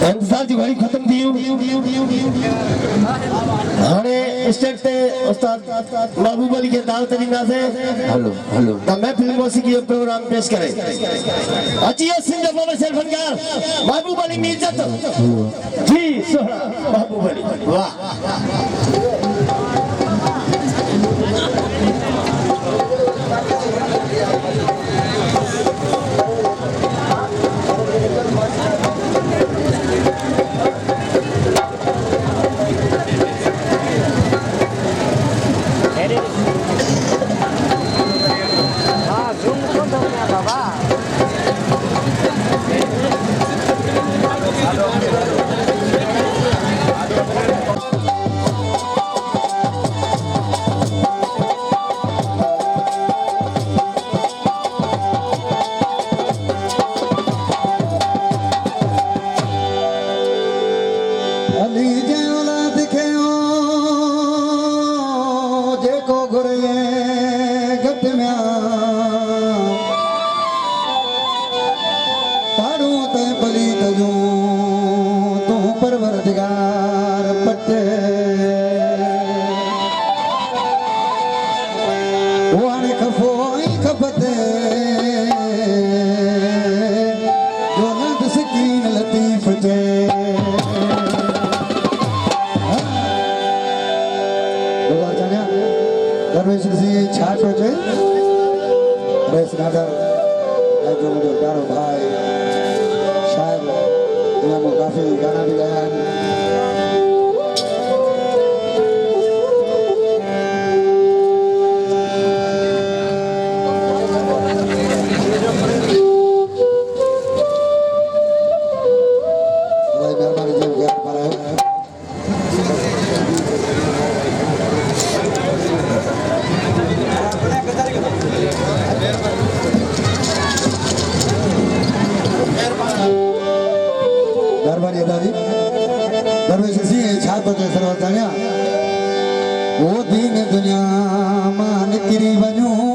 इंतजार जी घड़ी खत्म थी हाणे स्टेज पे उस्ताद महबूब अली के दावत ॾींदा से हेलो हेलो त महफिल मौसीक़ी जो प्रोग्राम पेश करे अचियो सिंध बोले से फनकार महबूब अली की इज्जत जी सोहरा महबूब अली वाह परवरदिगार पटे वाने खफोई खपते जो नद सकीन लतीफ चे दरवेश जी छाट चे रेस नादर जो मुझे प्यारो भाई शायर दुनिया में काफी गाना भी गाया है दरवेश सिंह छा बजे सरवतानिया वो दिन दुनिया मान निकरी वञूं